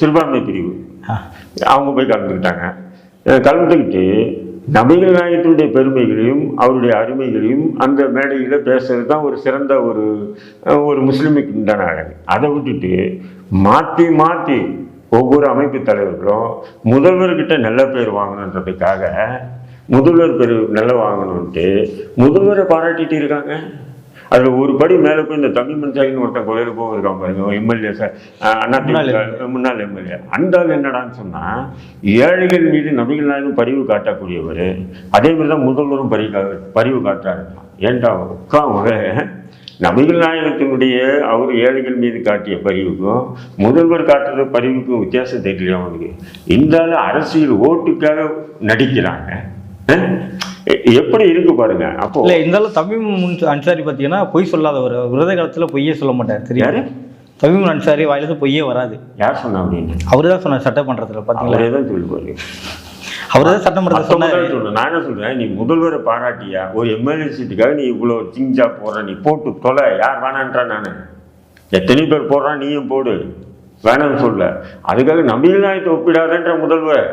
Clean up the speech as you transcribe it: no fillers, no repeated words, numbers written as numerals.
சிறுபான்மை பிரிவு அவங்க போய் கலந்துக்கிட்டாங்க. கலந்துக்கிட்டு நபிகள் நாயகத்தினுடைய பெருமைகளையும் அவருடைய அருமைகளையும் அந்த மேடையில் பேசுறது தான் ஒரு சிறந்த ஒரு முஸ்லீமுக்கு உண்டான அழகு. அதை விட்டுட்டு மாற்றி மாற்றி ஒவ்வொரு அமைப்பு தலைவர்களும் முதல்வர்கிட்ட நல்ல பேர் வாங்கணுன்றதுக்காக முதல்வர் பேர் நல்லா வாங்கணுன்ட்டு முதல்வரை பாராட்டிட்டு இருக்காங்க. அதில் ஒரு படி மேலே போய் இந்த தமிழ் மன்சாயின்னு ஒருத்தன் கோயிலுக்கு போயிருக்கான் பாருங்க, எம்எல்ஏ சார், முன்னாள் எம்எல்ஏ. அந்த ஆள் என்னடான்னு சொன்னால் ஏழைகள் மீது நபிகள் நாயகம் பரிவு காட்டக்கூடியவர், அதே மாதிரி தான் முதல்வரும் பரிவு காட்டுறாரு. ஏன்டா உட்காங்க நபிகள் நாயகத்தினுடைய அவர் ஏழைகள் மீது காட்டிய பரிவுக்கும் முதல்வர் காட்டுற பரிவுக்கும் வித்தியாசம் தெரியல அவனுக்கு. இந்த அரசியல் ஓட்டுக்காக நடிக்கிறாங்க. எப்படி இருக்கு பாருங்க. அப்போ இல்லை இருந்தாலும் தமிழ் அன்சாரி பார்த்தீங்கன்னா பொய் சொல்லாதவர், விரத காலத்தில் பொய்யே சொல்ல மாட்டார். தெரியாது தமிழ் அன்சாரி வாயிலிருந்து பொய்யே வராது. யார் சொன்னா அப்படின்னு? அவரு தான் சொன்னார் சட்டமன்றத்தில். பார்த்தீங்களா, அவரே தான் சொல்லுவாரு. அவர் தான் சட்டமன்றத்தில் சொன்னார். நான் என்ன சொல்றேன், நீ முதல்வரை பாராட்டியா ஒரு எம்எல்ஏ சீட்டுக்காக நீ இவ்வளோ சிஞ்சா போடுற, நீ போட்டு தொலை, யார் வேணான்றா? நான் எத்தனை பேர் போடுறான், நீயும் போடு, வேணாம்னு சொல்ல. அதுக்காக நபிகள் நாயகத்தை ஒப்பிடாதன்ற முதல்வர்.